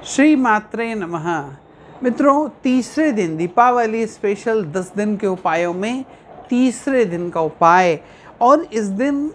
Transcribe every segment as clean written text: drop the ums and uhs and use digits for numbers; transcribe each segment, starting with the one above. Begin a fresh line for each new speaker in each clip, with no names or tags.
श्री मात्रे नमः। मित्रों, तीसरे दिन दीपावली स्पेशल 10 दिन के उपायों में तीसरे दिन का उपाय, और इस दिन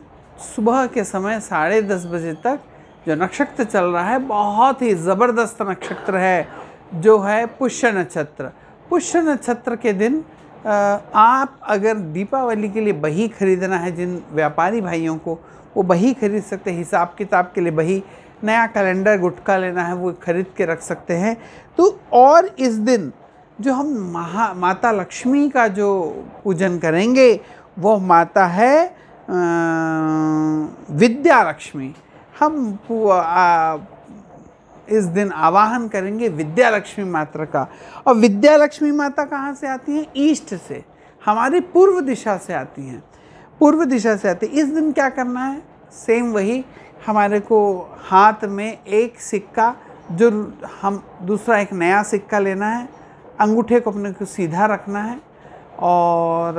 सुबह के समय 10:30 बजे तक जो नक्षत्र चल रहा है बहुत ही ज़बरदस्त नक्षत्र है, जो है पुष्य नक्षत्र। पुष्य नक्षत्र के दिन आप अगर दीपावली के लिए बही खरीदना है, जिन व्यापारी भाइयों को, वो बही खरीद सकते हैं। हिसाब किताब के लिए बही, नया कैलेंडर गुटका लेना है वो खरीद के रख सकते हैं। तो और इस दिन जो हम माता लक्ष्मी का जो पूजन करेंगे वो माता है विद्या लक्ष्मी। हम इस दिन आवाहन करेंगे विद्या लक्ष्मी माता का। और विद्या लक्ष्मी माता कहाँ से आती हैं? ईस्ट से, हमारी पूर्व दिशा से आती हैं। पूर्व दिशा से आती है। इस दिन क्या करना है? सेम वही, हमारे को हाथ में एक सिक्का, जो हम दूसरा एक नया सिक्का लेना है, अंगूठे को अपने को सीधा रखना है, और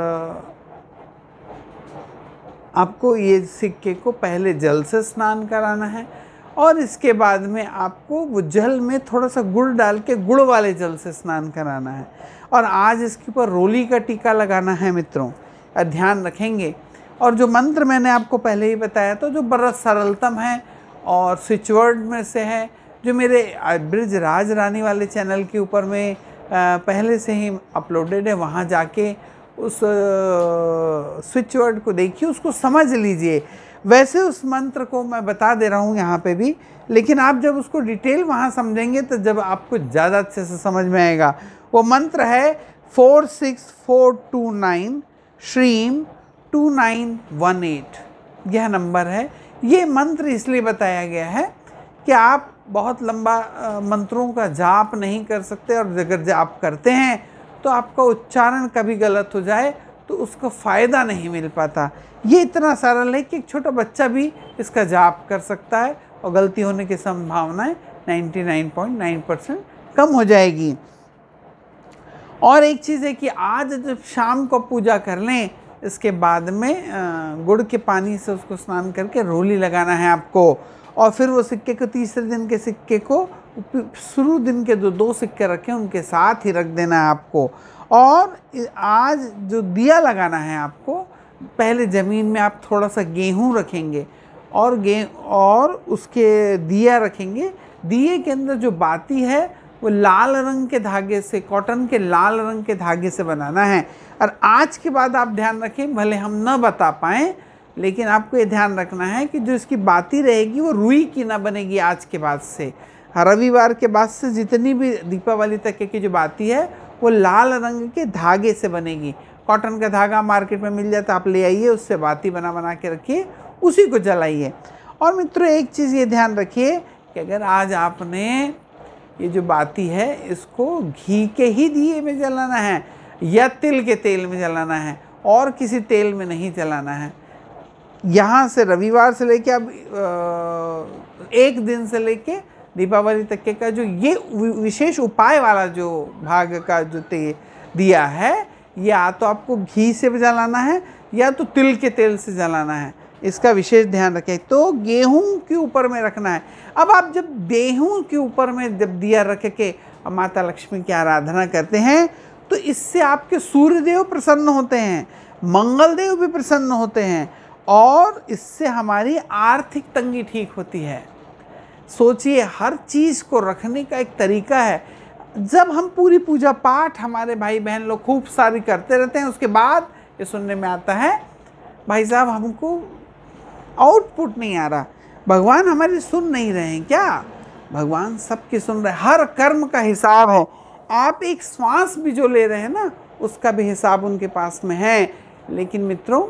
आपको ये सिक्के को पहले जल से स्नान कराना है, और इसके बाद में आपको वो जल में थोड़ा सा गुड़ डाल के गुड़ वाले जल से स्नान कराना है। और आज इसके ऊपर रोली का टीका लगाना है मित्रों, ध्यान रखेंगे। और जो मंत्र मैंने आपको पहले ही बताया, तो जो बड़ा सरलतम है और स्विच वर्ड में से है, जो मेरे ब्रिज राज रानी वाले चैनल के ऊपर में पहले से ही अपलोडेड है, वहाँ जाके उस स्विच वर्ड को देखिए, उसको समझ लीजिए। वैसे उस मंत्र को मैं बता दे रहा हूँ यहाँ पे भी, लेकिन आप जब उसको डिटेल वहाँ समझेंगे तो जब आपको ज़्यादा अच्छे से समझ में आएगा। वो मंत्र है 46429 श्रीम 2918, यह नंबर है। ये मंत्र इसलिए बताया गया है कि आप बहुत लंबा मंत्रों का जाप नहीं कर सकते, और अगर जाप करते हैं तो आपका उच्चारण कभी गलत हो जाए तो उसका फ़ायदा नहीं मिल पाता। ये इतना सरल है कि एक छोटा बच्चा भी इसका जाप कर सकता है, और गलती होने की संभावनाएं 99.9% कम हो जाएगी। और एक चीज़ है कि आज जब शाम को पूजा कर लें, इसके बाद में गुड़ के पानी से उसको स्नान करके रोली लगाना है आपको, और फिर वो सिक्के को, तीसरे दिन के सिक्के को शुरू दिन के जो 2 सिक्के रखें उनके साथ ही रख देना है आपको। और आज जो दिया लगाना है आपको, पहले ज़मीन में आप थोड़ा सा गेहूँ रखेंगे, और उसके दिया रखेंगे। दिए के अंदर जो बाती है वो लाल रंग के धागे से, कॉटन के लाल रंग के धागे से बनाना है। और आज के बाद आप ध्यान रखें, भले हम न बता पाएँ, लेकिन आपको ये ध्यान रखना है कि जो इसकी बाती रहेगी वो रुई की ना बनेगी आज के बाद से। रविवार के बाद से जितनी भी दीपावली तक की जो बाती है वो लाल रंग के धागे से बनेगी। कॉटन का धागा मार्केट में मिल जाता, आप ले आइए, उससे बाती बना के रखिए, उसी को जलाइए। और मित्रों, एक चीज़ ये ध्यान रखिए कि अगर आज आपने ये जो बाती है इसको घी के ही दिए में जलाना है, या तिल के तेल में जलाना है, और किसी तेल में नहीं जलाना है। यहाँ से रविवार से लेके अब एक दिन से लेके दीपावली तक के का जो ये विशेष उपाय वाला जो भाग का जो दिया है, या तो आपको घी से जलाना है या तो तिल के तेल से जलाना है। इसका विशेष ध्यान रखें। तो गेहूं के ऊपर में रखना है। अब आप जब गेहूं के ऊपर में जब दिया रख के माता लक्ष्मी की आराधना करते हैं, तो इससे आपके सूर्यदेव प्रसन्न होते हैं, मंगलदेव भी प्रसन्न होते हैं, और इससे हमारी आर्थिक तंगी ठीक होती है। सोचिए, हर चीज़ को रखने का एक तरीका है। जब हम पूरी पूजा पाठ हमारे भाई बहन लोग खूब सारी करते रहते हैं, उसके बाद ये सुनने में आता है, भाई साहब हमको आउटपुट नहीं आ रहा, भगवान हमारी सुन नहीं रहे हैं। क्या? भगवान सबकी सुन रहे हैं। हर कर्म का हिसाब है। आप एक श्वास भी जो ले रहे हैं ना, उसका भी हिसाब उनके पास में है। लेकिन मित्रों,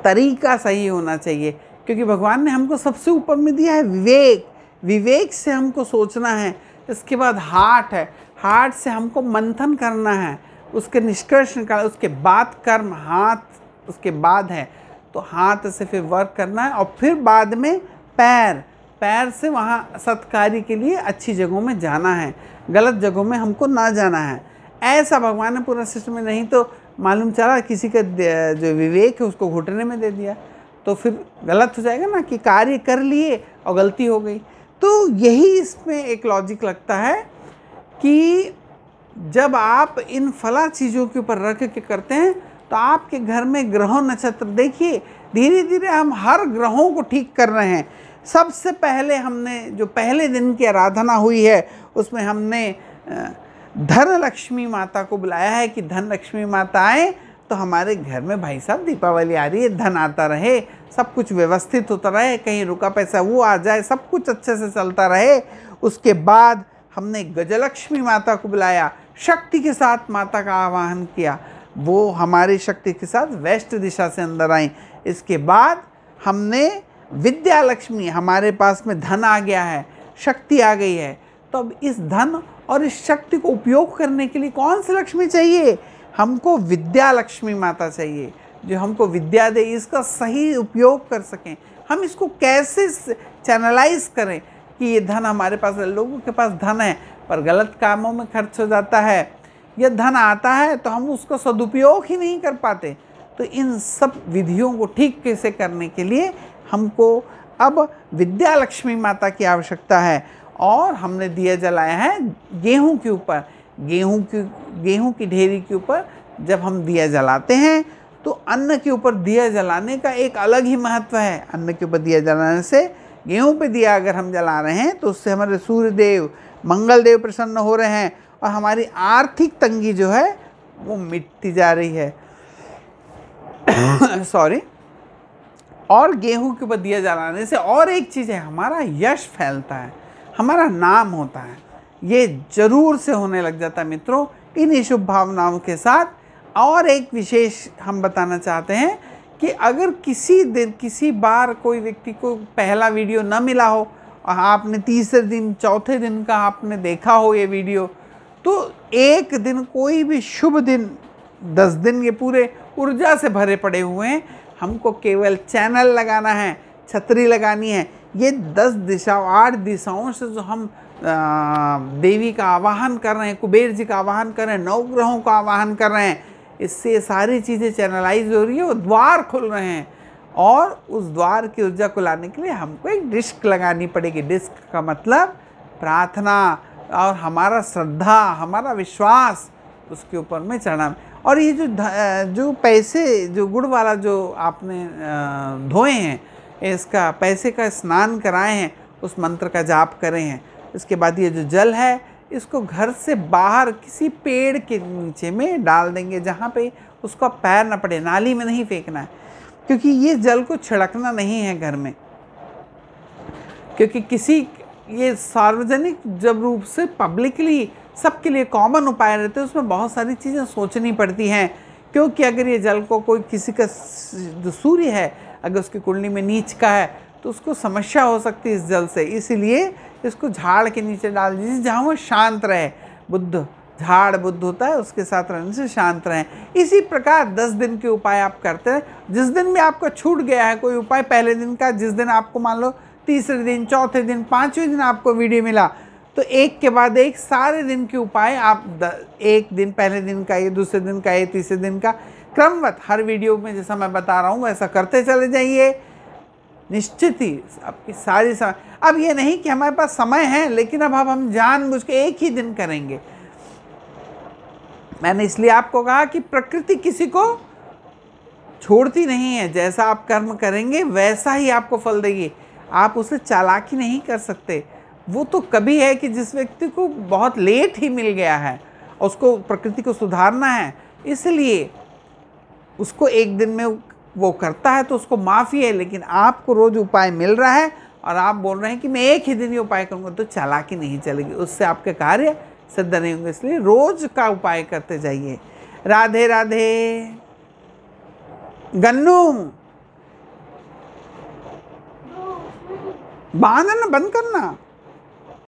तरीका सही होना चाहिए, क्योंकि भगवान ने हमको सबसे ऊपर में दिया है विवेक। विवेक से हमको सोचना है। इसके बाद हार्ट है, हार्ट से हमको मंथन करना है, उसके निष्कर्ष निकाल, उसके बाद कर्म, हाथ उसके बाद है, तो हाथ से फिर वर्क करना है, और फिर बाद में पैर, पैर से वहाँ सत्कार्य के लिए अच्छी जगहों में जाना है, गलत जगहों में हमको ना जाना है। ऐसा भगवान ने पूरा सिस्टम में, नहीं तो मालूम चला किसी का जो विवेक है उसको घुटने में दे दिया, तो फिर गलत हो जाएगा ना, कि कार्य कर लिए और गलती हो गई। तो यही इसमें एक लॉजिक लगता है कि जब आप इन फला चीज़ों के ऊपर रख के करते हैं तो आपके घर में ग्रहों नक्षत्र, देखिए धीरे धीरे हम हर ग्रहों को ठीक कर रहे हैं। सबसे पहले हमने जो पहले दिन की आराधना हुई है उसमें हमने धन लक्ष्मी माता को बुलाया है कि धन लक्ष्मी माता आए तो हमारे घर में भाई साहब दीपावली आ रही है, धन आता रहे, सब कुछ व्यवस्थित होता रहे, कहीं रुका पैसा वो आ जाए, सब कुछ अच्छे से चलता रहे। उसके बाद हमने गजलक्ष्मी माता को बुलाया, शक्ति के साथ माता का आवाहन किया, वो हमारी शक्ति के साथ वेस्ट दिशा से अंदर आई। इसके बाद हमने विद्या लक्ष्मी, हमारे पास में धन आ गया है, शक्ति आ गई है, तो अब इस धन और इस शक्ति को उपयोग करने के लिए कौन सी लक्ष्मी चाहिए? हमको विद्या लक्ष्मी माता चाहिए जो हमको विद्या दे, इसका सही उपयोग कर सकें। हम इसको कैसे चैनलाइज करें कि ये धन हमारे पास है। लोगों के पास धन है पर गलत कामों में खर्च हो जाता है, यह धन आता है तो हम उसका सदुपयोग ही नहीं कर पाते। तो इन सब विधियों को ठीक कैसे करने के लिए हमको अब विद्या लक्ष्मी माता की आवश्यकता है। और हमने दिया जलाया है गेहूं के ऊपर, गेहूं की ढेरी के ऊपर जब हम दिया जलाते हैं तो अन्न के ऊपर दिया जलाने का एक अलग ही महत्व है। अन्न के ऊपर दिया जलाने से, गेहूं पे दिया अगर हम जला रहे हैं तो उससे हमारे सूर्य देव, मंगल देव प्रसन्न हो रहे हैं और हमारी आर्थिक तंगी जो है वो मिटती जा रही है। सॉरी। और गेहूं के ऊपर दिया जलाने से और एक चीज़ है, हमारा यश फैलता है, हमारा नाम होता है। ये जरूर से होने लग जाता है मित्रों। इन शुभ भावनाओं के साथ और एक विशेष हम बताना चाहते हैं कि अगर किसी दिन किसी बार कोई व्यक्ति को पहला वीडियो न मिला हो और आपने तीसरे दिन चौथे दिन का आपने देखा हो ये वीडियो, तो एक दिन कोई भी शुभ दिन, 10 दिन ये पूरे ऊर्जा से भरे पड़े हुए हैं, हमको केवल चैनल लगाना है, छतरी लगानी है। ये 10 दिशा 8 दिशाओं से जो हम देवी का आवाहन कर रहे हैं, कुबेर जी का आवाहन कर रहे हैं, 9 ग्रहों का आवाहन कर रहे हैं, इससे सारी चीज़ें चैनलाइज हो रही है, वो द्वार खुल रहे हैं। और उस द्वार की ऊर्जा को लाने के लिए हमको एक डिस्क लगानी पड़ेगी। डिस्क का मतलब प्रार्थना और हमारा श्रद्धा, हमारा विश्वास उसके ऊपर में चढ़ना। और ये जो पैसे, जो गुड़ वाला जो आपने धोए हैं, इसका पैसे का स्नान कराए हैं, उस मंत्र का जाप करें हैं। इसके बाद ये जो जल है इसको घर से बाहर किसी पेड़ के नीचे में डाल देंगे जहाँ पे उसका पैर न पड़े, नाली में नहीं फेंकना है, क्योंकि ये जल को छिड़कना नहीं है घर में। क्योंकि ये सार्वजनिक जब रूप से पब्लिकली सबके लिए कॉमन उपाय रहते हैं, उसमें बहुत सारी चीज़ें सोचनी पड़ती हैं। क्योंकि अगर ये जल को कोई किसी का जो सूर्य है अगर उसकी कुंडली में नीच का है तो उसको समस्या हो सकती है इस जल से। इसीलिए इसको झाड़ के नीचे डाल दीजिए जहाँ वो शांत रहे। बुद्ध, झाड़ बुद्ध होता है, उसके साथ रहने से शांत रहें। इसी प्रकार 10 दिन के उपाय आप करते हैं। जिस दिन भी आपका छूट गया है कोई उपाय पहले दिन का, जिस दिन आपको मान लो तीसरे दिन, चौथे दिन, 5वें दिन आपको वीडियो मिला, तो एक के बाद एक सारे दिन के उपाय आप एक दिन पहले दिन का, ये दूसरे दिन का, ये तीसरे दिन का, क्रमवत हर वीडियो में जैसा मैं बता रहा हूँ वैसा करते चले जाइए। निश्चित ही आपकी सारी समय, अब ये नहीं कि हमारे पास समय है लेकिन अब हम जानबूझ के एक ही दिन करेंगे। मैंने इसलिए आपको कहा कि प्रकृति किसी को छोड़ती नहीं है, जैसा आप कर्म करेंगे वैसा ही आपको फल देगी। आप उसे चालाकी नहीं कर सकते। वो तो कभी है कि जिस व्यक्ति को बहुत लेट ही मिल गया है, उसको प्रकृति को सुधारना है, इसलिए उसको एक दिन में वो करता है तो उसको माफ़ी है। लेकिन आपको रोज़ उपाय मिल रहा है और आप बोल रहे हैं कि मैं एक ही दिन ही उपाय करूँगा, तो चालाकी नहीं चलेगी, उससे आपके कार्य सिद्ध नहीं होंगे। इसलिए रोज़ का उपाय करते जाइए। राधे राधे। गन्नू बांधना बंद करना।